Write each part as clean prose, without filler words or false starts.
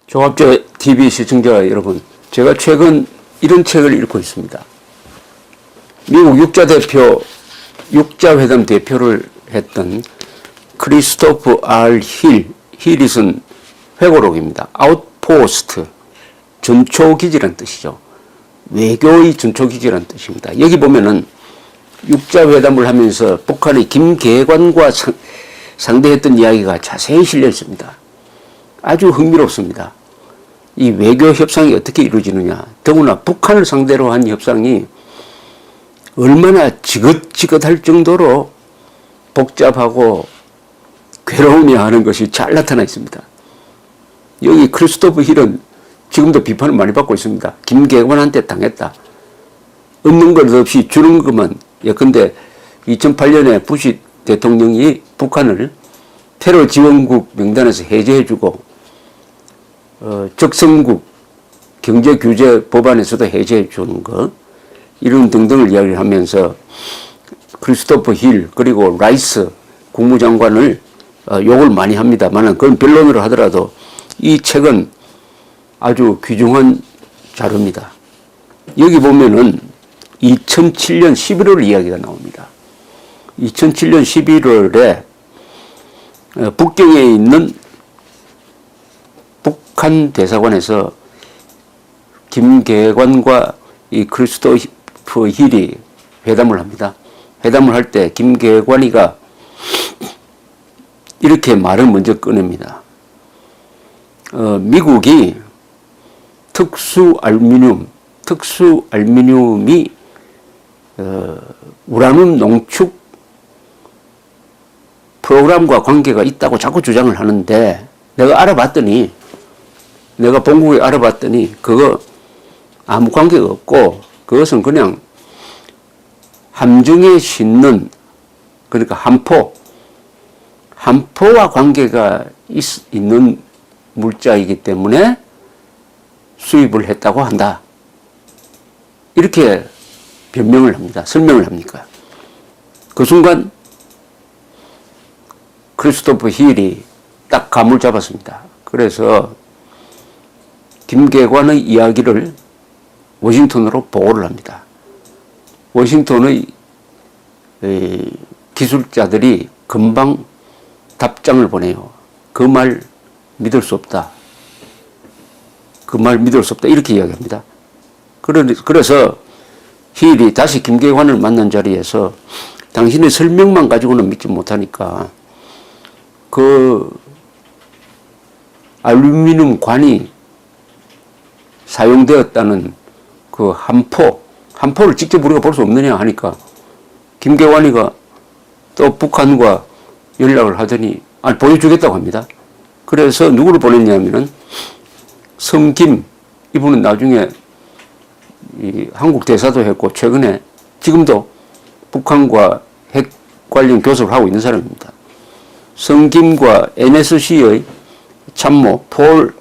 종합적 TV 시청자 여러분, 제가 최근 이런 책을 읽고 있습니다. 미국 육자회담 대표를 했던 크리스토프 R. 힐이 쓴 회고록입니다. 아웃포스트, 전초기지란 뜻이죠. 외교의 전초기지란 뜻입니다. 여기 보면은 육자회담을 하면서 북한의 김계관과 상대했던 이야기가 자세히 실려 있습니다. 아주 흥미롭습니다. 이 외교 협상이 어떻게 이루어지느냐, 더구나 북한을 상대로 한 협상이 얼마나 지긋지긋할 정도로 복잡하고 괴로우며 하는 것이 잘 나타나 있습니다. 여기 크리스토프 힐은 지금도 비판을 많이 받고 있습니다. 김계관한테 당했다. 없는 것 없이 주는 것만. 예컨대 2008년에 부시 대통령이 북한을 테러 지원국 명단에서 해제해주고 적성국 경제규제 법안에서도 해제해주는 것, 이런 등등을 이야기를 하면서 크리스토프 힐 그리고 라이스 국무장관을 욕을 많이 합니다만, 그건 변론으로 하더라도 이 책은 아주 귀중한 자료입니다. 여기 보면은 2007년 11월 이야기가 나옵니다. 2007년 11월에 북경에 있는 북한 대사관에서 김계관과 이 크리스토프 힐이 회담을 합니다. 회담을 할 때 김계관이가 이렇게 말을 먼저 꺼냅니다. 미국이 특수 알루미늄이 우라늄 농축 프로그램과 관계가 있다고 자꾸 주장을 하는데, 내가 본국에 알아봤더니 그거 아무 관계가 없고, 그것은 그냥 함정에 싣는, 그러니까 함포와 관계가 있는 물자이기 때문에 수입을 했다고 한다. 이렇게 변명을 합니다. 설명을 합니까? 그 순간 크리스토프 힐이 딱 감을 잡았습니다. 그래서 김계관의 이야기를 워싱턴으로 보고를 합니다. 워싱턴의 기술자들이 금방 답장을 보내요. 그 말 믿을 수 없다. 이렇게 이야기합니다. 그래서 힐이 다시 김계관을 만난 자리에서 당신의 설명만 가지고는 믿지 못하니까 그 알루미늄 관이 사용되었다는 그 함포를 직접 우리가 볼 수 없느냐 하니까 김계관이가 또 북한과 연락을 하더니 보여주겠다고 합니다. 그래서 누구를 보냈냐면은 성김, 이분은 나중에 이 한국 대사도 했고 최근에 지금도 북한과 핵 관련 교섭을 하고 있는 사람입니다. 성김과 NSC의 참모 폴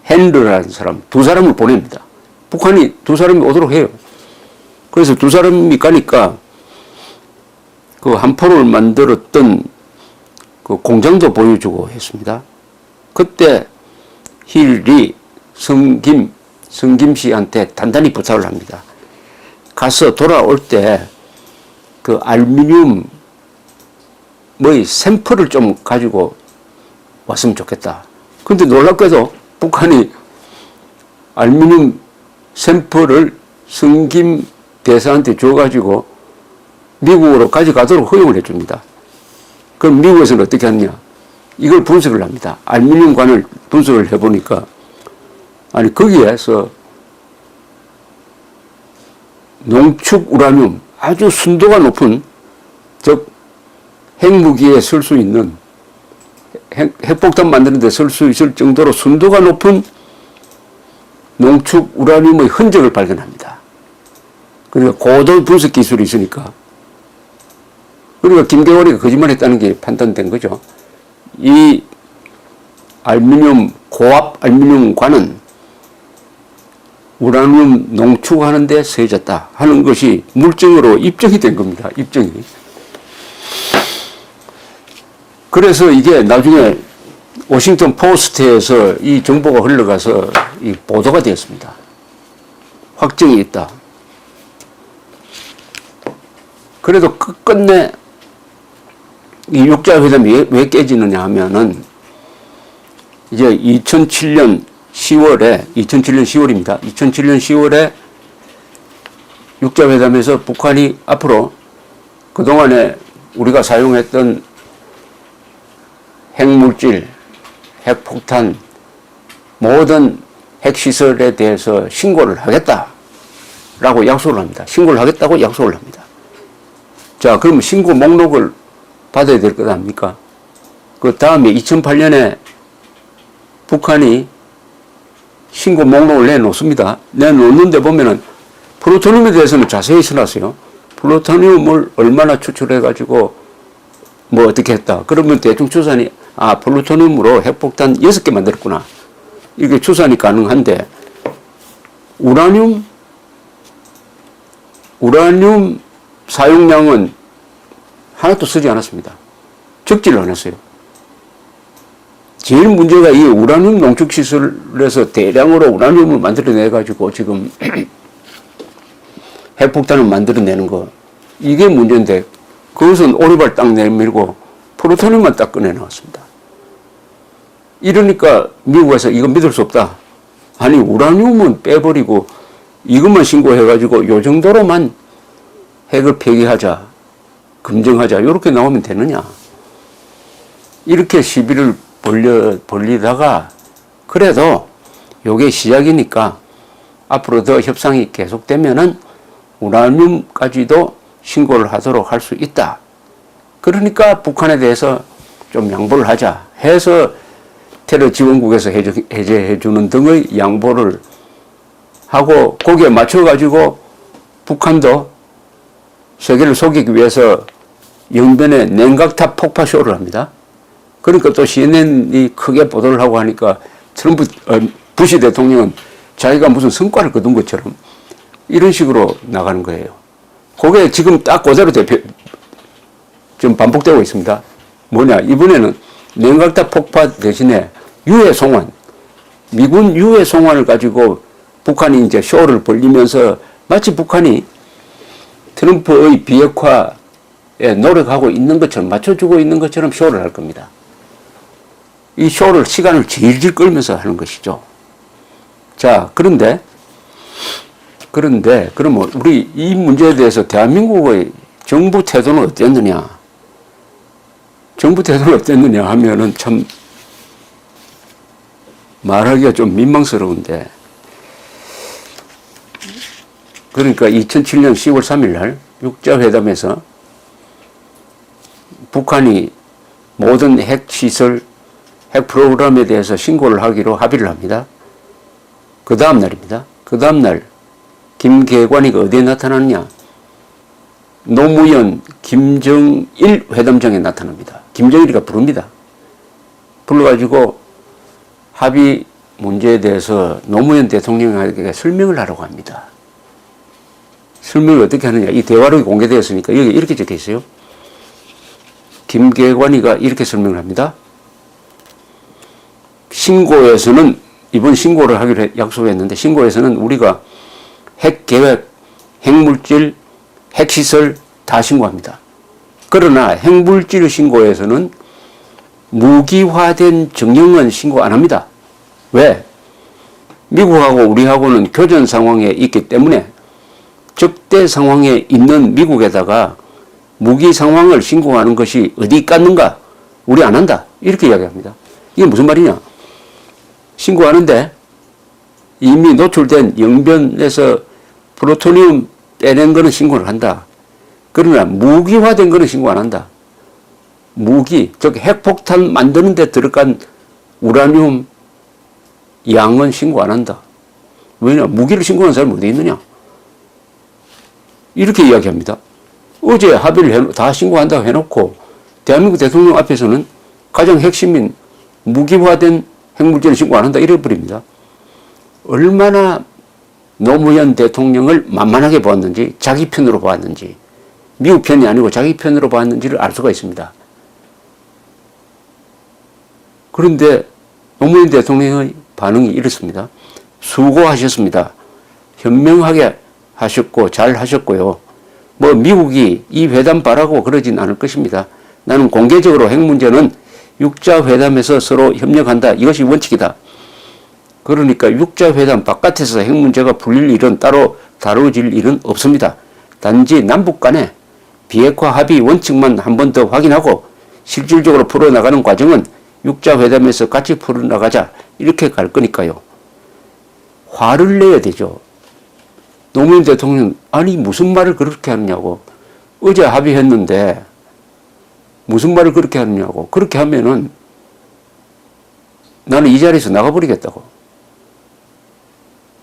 핸드라는 사람, 두 사람을 보냅니다. 북한이 두 사람이 오도록 해요. 그래서 두 사람이 가니까 그 함포를 만들었던 그 공장도 보여주고 했습니다. 그때 힐이 성김 씨한테 단단히 부탁을 합니다. 가서 돌아올 때 그 알루미늄의 샘플을 좀 가지고 왔으면 좋겠다. 근데 놀랍게도 북한이 알루미늄 샘플을 성김 대사한테 줘가지고 미국으로 가져가도록 허용을 해줍니다. 그럼 미국에서는 어떻게 하느냐? 이걸 분석을 합니다. 알루미늄관을 분석을 해보니까, 거기에서 농축 우라늄, 아주 순도가 높은, 즉 핵무기에 쓸 수 있는, 핵폭탄 만드는 데 쓸 수 있을 정도로 순도가 높은 농축 우라늄의 흔적을 발견합니다. 그러니까 고도 분석 기술이 있으니까. 그러니까 김계관이가 거짓말했다는 게 판단된 거죠. 이 고압 알루미늄관은 우라늄 농축하는 데 쓰여졌다 하는 것이 물증으로 입증이 된 겁니다. 입증이. 그래서 이게 나중에 워싱턴 포스트에서 이 정보가 흘러가서 이 보도가 되었습니다. 확정이 있다. 그래도 끝끝내 이 육자회담이 왜 깨지느냐 하면은 이제 2007년 10월입니다. 2007년 10월에 육자회담에서 북한이 앞으로 그동안에 우리가 사용했던 핵물질, 핵폭탄, 모든 핵시설에 대해서 신고를 하겠다라고 약속을 합니다. 신고를 하겠다고 약속을 합니다. 자, 그럼 신고 목록을 받아야 될 것 아닙니까? 그 다음에 2008년에 북한이 신고 목록을 내놓습니다. 내놓는데 보면은 플루토늄에 대해서는 자세히 써놨어요. 플루토늄을 얼마나 추출해가지고 뭐 어떻게 했다. 그러면 대충 추산이 플루토늄으로 핵폭탄 6개 만들었구나. 이게 추산이 가능한데 우라늄 사용량은 하나도 쓰지 않았습니다. 적지를 않았어요. 제일 문제가 이 우라늄 농축시설에서 대량으로 우라늄을 만들어내가지고 지금 핵폭탄을 만들어내는 거, 이게 문제인데 그것은 오리발 딱 내밀고 플루토늄만 딱 꺼내나왔습니다. 이러니까 미국에서 이거 믿을 수 없다. 아니 우라늄은 빼버리고 이것만 신고해가지고 요 정도로만 핵을 폐기하자, 금정하자 이렇게 나오면 되느냐. 이렇게 시비를 벌리다가 그래도 요게 시작이니까 앞으로 더 협상이 계속되면은 우라늄까지도 신고를 하도록 할 수 있다. 그러니까 북한에 대해서 좀 양보를 하자 해서 테러 지원국에서 해제해주는 등의 양보를 하고 거기에 맞춰가지고 북한도 세계를 속이기 위해서 영변에 냉각탑 폭파 쇼를 합니다. 그러니까 또 CNN이 크게 보도를 하고 하니까 부시 대통령은 자기가 무슨 성과를 거둔 것처럼 이런 식으로 나가는 거예요. 그게 지금 딱 그대로 좀 반복되고 있습니다. 뭐냐, 이번에는 냉각탑 폭파 대신에 유해 송환, 미군 유해 송환을 가지고 북한이 이제 쇼를 벌리면서 마치 북한이 트럼프의 비핵화에 노력하고 있는 것처럼, 맞춰주고 있는 것처럼 쇼를 할 겁니다. 이 쇼를 시간을 질질 끌면서 하는 것이죠. 자, 그런데 그러면 우리 이 문제에 대해서 대한민국의 정부 태도는 어땠느냐? 정부 태도는 어땠느냐 하면은 참 말하기가 좀 민망스러운데, 그러니까 2007년 10월 3일 날 육자회담에서 북한이 모든 핵시설, 핵 프로그램에 대해서 신고를 하기로 합의를 합니다. 그 다음 날입니다. 그 다음 날 김계관이가 어디에 나타났냐? 노무현, 김정일 회담장에 나타납니다. 김정일이가 부릅니다. 불러가지고 합의 문제에 대해서 노무현 대통령에게 설명을 하라고 합니다. 설명을 어떻게 하느냐? 이 대화록이 공개되었으니까 여기 이렇게 적혀 있어요. 김계관이가 이렇게 설명을 합니다. 신고에서는, 이번 신고를 하기로 약속했는데, 신고에서는 우리가 핵계획, 핵물질, 핵시설 다 신고합니다. 그러나 핵물질 신고에서는 무기화된 정령은 신고 안 합니다. 왜? 미국하고 우리하고는 교전 상황에 있기 때문에 적대 상황에 있는 미국에다가 무기 상황을 신고하는 것이 어디 있겠는가? 우리 안 한다. 이렇게 이야기합니다. 이게 무슨 말이냐? 신고하는데 이미 노출된 영변에서 플루토늄 빼낸 거는 신고를 한다. 그러나 무기화된 거는 신고 안 한다. 무기, 즉 핵폭탄 만드는 데 들어간 우라늄 양은 신고 안 한다. 왜냐? 무기를 신고하는 사람이 어디 있느냐? 이렇게 이야기합니다. 어제 합의를 다 신고한다고 해놓고 대한민국 대통령 앞에서는 가장 핵심인 무기화된 핵물질을 신고 안 한다 이래버립니다. 얼마나 노무현 대통령을 만만하게 보았는지, 자기 편으로 보았는지, 미국 편이 아니고 자기 편으로 보았는지를 알 수가 있습니다. 그런데 노무현 대통령의 반응이 이렇습니다. 수고하셨습니다. 현명하게 하셨고 잘 하셨고요. 뭐 미국이 이 회담 바라고 그러진 않을 것입니다. 나는 공개적으로 핵 문제는 육자 회담에서 서로 협력한다. 이것이 원칙이다. 그러니까 육자 회담 바깥에서 핵 문제가 풀릴 일은 따로 다뤄질 일은 없습니다. 단지 남북 간의 비핵화 합의 원칙만 한 번 더 확인하고 실질적으로 풀어나가는 과정은 육자 회담에서 같이 풀어나가자. 이렇게 갈 거니까요. 화를 내야 되죠. 노무현 대통령 아니 무슨 말을 그렇게 하느냐고. 어제 합의했는데 무슨 말을 그렇게 하느냐고. 그렇게 하면은 나는 이 자리에서 나가버리겠다고.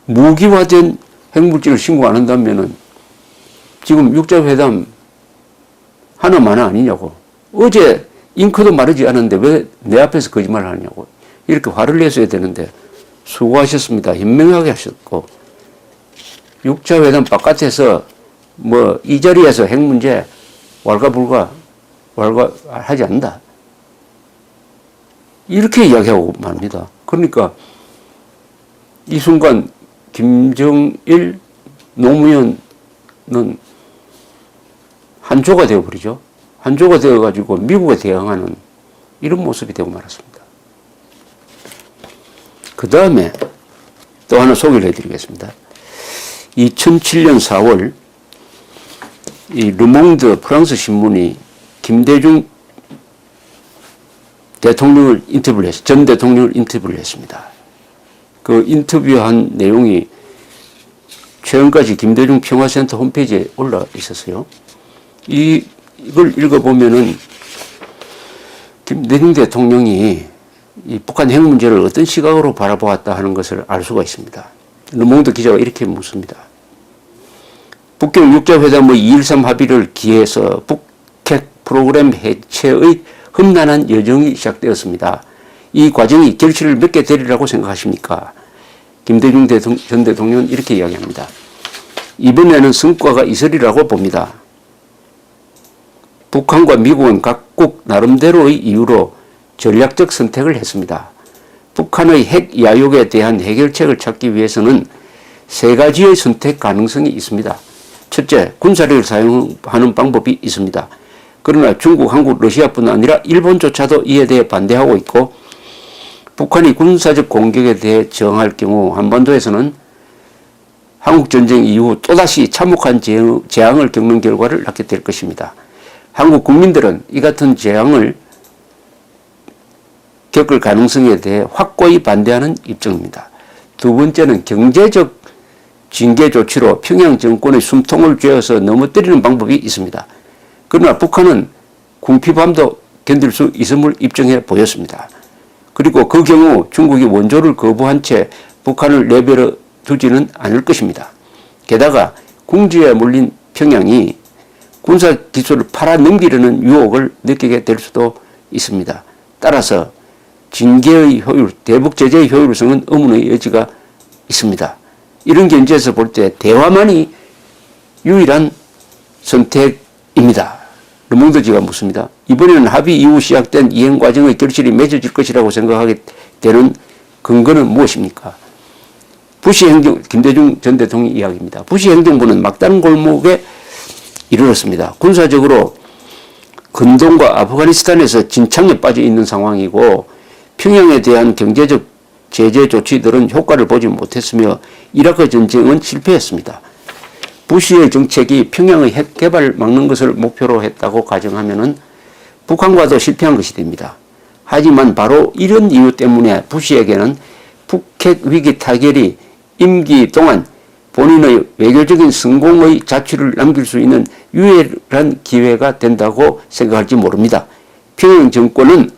무기화된 핵물질을 신고 안 한다면은 지금 육자회담 하나마나 아니냐고. 어제 잉크도 마르지 않았는데 왜 내 앞에서 거짓말을 하냐고. 이렇게 화를 냈어야 되는데 수고하셨습니다. 현명하게 하셨고 육자회담 바깥에서 뭐 이 자리에서 핵 문제 왈가하지 않는다. 이렇게 이야기하고 맙니다. 그러니까 이 순간 김정일, 노무현은 한조가 되어버리죠. 한조가 되어가지고 미국에 대항하는 이런 모습이 되고 말았습니다. 그 다음에 또 하나 소개를 해드리겠습니다. 2007년 4월 이 르몽드 프랑스 신문이 김대중 대통령을 인터뷰를 전 대통령을 인터뷰를 했습니다. 그 인터뷰한 내용이 최근까지 김대중 평화센터 홈페이지에 올라 있었어요. 이걸 읽어보면은 김대중 대통령이 이 북한 핵 문제를 어떤 시각으로 바라보았다 하는 것을 알 수가 있습니다. 르몽드 기자가 이렇게 묻습니다. 북경 육자회담의 2.13 합의를 기해서 북핵 프로그램 해체의 험난한 여정이 시작되었습니다. 이 과정이 결실을 맺게 되리라고 생각하십니까? 김대중 전 대통령은 이렇게 이야기합니다. 이번에는 성과가 있으리라고 봅니다. 북한과 미국은 각국 나름대로의 이유로 전략적 선택을 했습니다. 북한의 핵 야욕에 대한 해결책을 찾기 위해서는 세 가지의 선택 가능성이 있습니다. 첫째, 군사력을 사용하는 방법이 있습니다. 그러나 중국, 한국, 러시아뿐 아니라 일본조차도 이에 대해 반대하고 있고 북한이 군사적 공격에 대해 저항할 경우 한반도에서는 한국전쟁 이후 또다시 참혹한 재앙을 겪는 결과를 낳게 될 것입니다. 한국 국민들은 이 같은 재앙을 겪을 가능성에 대해 확고히 반대하는 입장입니다. 두 번째는 경제적 징계 조치로 평양 정권의 숨통을 쥐어서 넘어뜨리는 방법이 있습니다. 그러나 북한은 궁피밤도 견딜 수 있음을 입증해 보였습니다. 그리고 그 경우 중국이 원조를 거부한 채 북한을 내버려 두지는 않을 것입니다. 게다가 궁지에 몰린 평양이 군사기술을 팔아넘기려는 유혹을 느끼게 될 수도 있습니다. 따라서 징계의 효율, 대북 제재의 효율성은 의문의 여지가 있습니다. 이런 견지에서 볼 때 대화만이 유일한 선택입니다. 르몽드지가 묻습니다. 이번에는 합의 이후 시작된 이행 과정의 결실이 맺어질 것이라고 생각하게 되는 근거는 무엇입니까? 부시 행정, 김대중 전 대통령 이야기입니다. 부시 행정부는 막다른 골목에 이르렀습니다. 군사적으로 근동과 아프가니스탄에서 진창에 빠져 있는 상황이고 평양에 대한 경제적 제재 조치들은 효과를 보지 못했으며 이라크 전쟁은 실패했습니다. 부시의 정책이 평양의 핵 개발을 막는 것을 목표로 했다고 가정하면은 북한과도 실패한 것이 됩니다. 하지만 바로 이런 이유 때문에 부시에게는 북핵 위기 타결이 임기 동안 본인의 외교적인 성공의 자취를 남길 수 있는 유일한 기회가 된다고 생각할지 모릅니다. 평양 정권은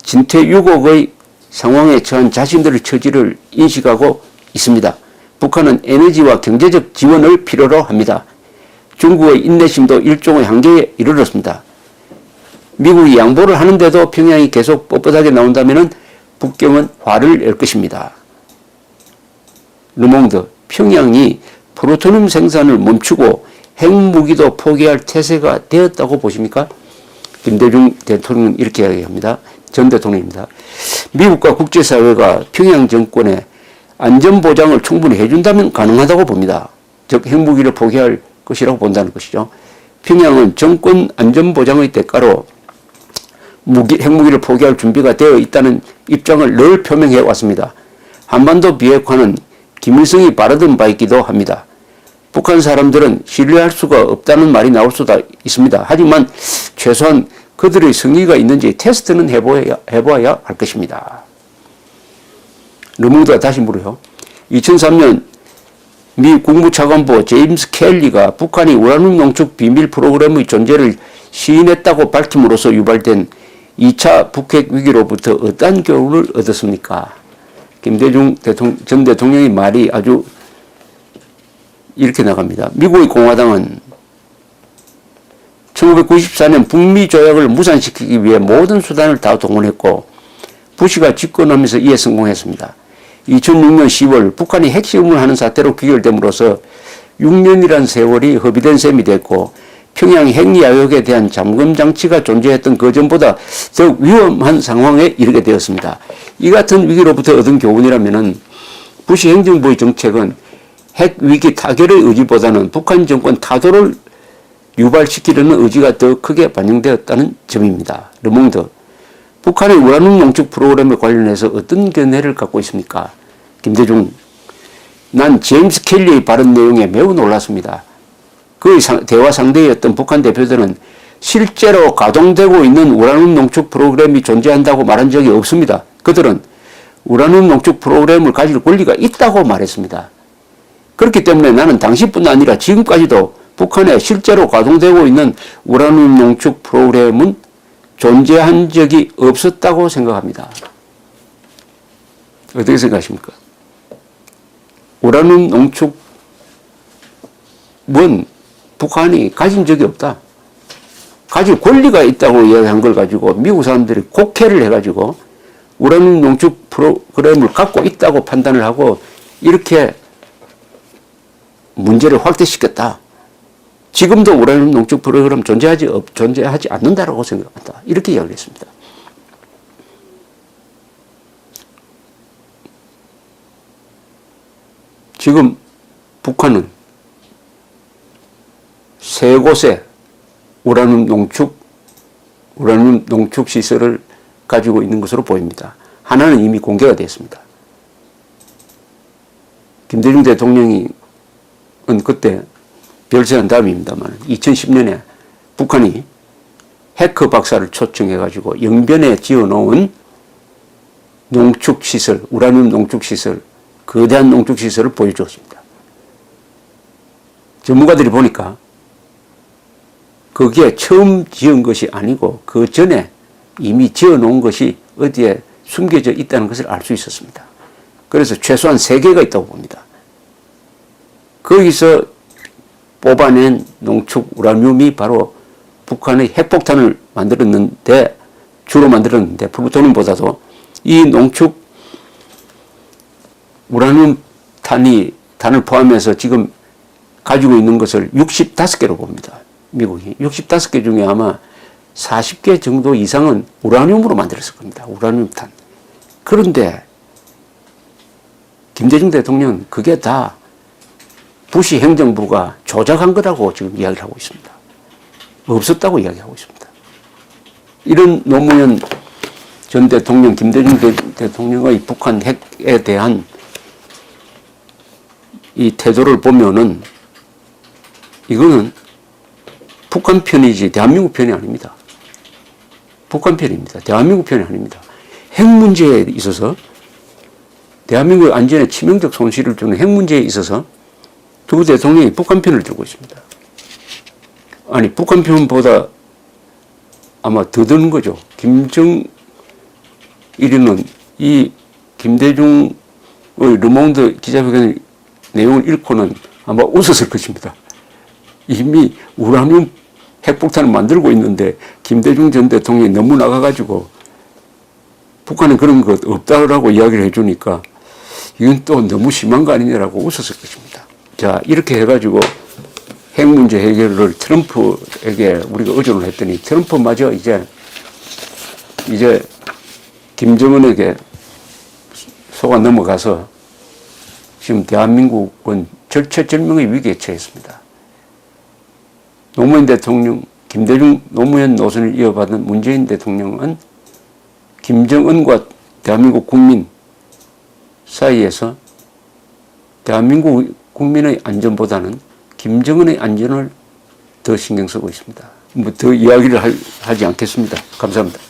진퇴유곡의 상황에 처한 자신들의 처지를 인식하고 있습니다. 북한은 에너지와 경제적 지원을 필요로 합니다. 중국의 인내심도 일종의 한계에 이르렀습니다. 미국이 양보를 하는데도 평양이 계속 뻣뻣하게 나온다면 북경은 화를 낼 것입니다. 르몽드, 평양이 프로토늄 생산을 멈추고 핵무기도 포기할 태세가 되었다고 보십니까? 김대중 대통령은 이렇게 이야기합니다. 전 대통령입니다. 미국과 국제사회가 평양 정권의 안전보장을 충분히 해준다면 가능하다고 봅니다. 즉 핵무기를 포기할 것이라고 본다는 것이죠. 평양은 정권 안전보장의 대가로 핵무기를 포기할 준비가 되어 있다는 입장을 늘 표명해 왔습니다. 한반도 비핵화는 김일성이 바라던 바이기도 합니다. 북한 사람들은 신뢰할 수가 없다는 말이 나올 수도 있습니다. 하지만 최소한 그들의 성의가 있는지 테스트는 해보아야 할 것입니다. 르몽드가 다시 물어요. 2003년 미 국무차관보 제임스 켈리가 북한이 우라늄 농축 비밀 프로그램의 존재를 시인했다고 밝힘으로써 유발된 2차 북핵 위기로부터 어떠한 교훈을 얻었습니까? 김대중 전 대통령의 말이 아주 이렇게 나갑니다. 미국의 공화당은 1994년 북미 조약을 무산시키기 위해 모든 수단을 다 동원했고 부시가 집권하면서 이에 성공했습니다. 2006년 10월 북한이 핵시험을 하는 사태로 귀결됨으로써 6년이란 세월이 허비된 셈이 됐고 평양 핵야욕에 대한 잠금장치가 존재했던 그전보다 더욱 위험한 상황에 이르게 되었습니다. 이 같은 위기로부터 얻은 교훈이라면 부시 행정부의 정책은 핵위기 타결의 의지보다는 북한 정권 타도를 유발시키려는 의지가 더 크게 반영되었다는 점입니다. 르몽드, 북한의 우라늄 농축 프로그램에 관련해서 어떤 견해를 갖고 있습니까? 김대중, 난 제임스 켈리의 발언 내용에 매우 놀랐습니다. 그의 대화 상대였던 북한 대표들은 실제로 가동되고 있는 우라늄 농축 프로그램이 존재한다고 말한 적이 없습니다. 그들은 우라늄 농축 프로그램을 가질 권리가 있다고 말했습니다. 그렇기 때문에 나는 당시뿐 아니라 지금까지도 북한에 실제로 가동되고 있는 우라늄 농축 프로그램은 존재한 적이 없었다고 생각합니다. 어떻게 생각하십니까? 우라늄 농축은 북한이 가진 적이 없다. 가질 권리가 있다고 이야기한 걸 가지고 미국 사람들이 곡해를 해가지고 우라늄 농축 프로그램을 갖고 있다고 판단을 하고 이렇게 문제를 확대시켰다. 지금도 우라늄 농축 프로그램 존재하지 않는다라고 생각한다. 이렇게 이야기를 했습니다. 지금 북한은 세 곳에 우라늄 농축 시설을 가지고 있는 것으로 보입니다. 하나는 이미 공개가 되었습니다. 김대중 대통령이 그때 별세한 다음입니다만 2010년에 북한이 해커 박사를 초청해가지고 영변에 지어놓은 농축시설, 우라늄 농축시설, 거대한 농축시설을 보여주었습니다. 전문가들이 보니까 거기에 처음 지은 것이 아니고 그 전에 이미 지어놓은 것이 어디에 숨겨져 있다는 것을 알 수 있었습니다. 그래서 최소한 3개가 있다고 봅니다. 거기서 뽑아낸 농축 우라늄이 바로 북한의 핵폭탄을 주로 만들었는데 플루토늄보다도 이 농축 우라늄 단을 포함해서 지금 가지고 있는 것을 65개로 봅니다. 미국이. 65개 중에 아마 40개 정도 이상은 우라늄으로 만들었을 겁니다. 우라늄탄. 그런데 김대중 대통령은 그게 다 부시 행정부가 조작한 거라고 지금 이야기를 하고 있습니다. 없었다고 이야기하고 있습니다. 이런 노무현 전 대통령, 김대중 대통령의 북한 핵에 대한 이 태도를 보면은 이거는 북한 편이지 대한민국 편이 아닙니다. 북한 편입니다. 대한민국 편이 아닙니다. 핵 문제에 있어서 대한민국의 안전에 치명적 손실을 주는 핵 문제에 있어서 두 대통령이 북한 편을 들고 있습니다. 아니 북한 편보다 아마 더 드는 거죠. 김정일이는 이 김대중의 르몽드 기자회견 내용을 읽고는 아마 웃었을 것입니다. 이미 우라늄 핵폭탄을 만들고 있는데 김대중 전 대통령이 너무 나가가지고 북한에 그런 것 없다라고 이야기를 해주니까 이건 또 너무 심한 거 아니냐라고 웃었을 것입니다. 자, 이렇게 해가지고 핵 문제 해결을 트럼프에게 우리가 의존을 했더니 트럼프마저 이제 김정은에게 속아 넘어가서 지금 대한민국은 절체절명의 위기에 처했습니다. 노무현 대통령, 김대중 노무현 노선을 이어받은 문재인 대통령은 김정은과 대한민국 국민 사이에서 대한민국 국민의 안전보다는 김정은의 안전을 더 신경 쓰고 있습니다. 뭐 더 이야기를 하지 않겠습니다. 감사합니다.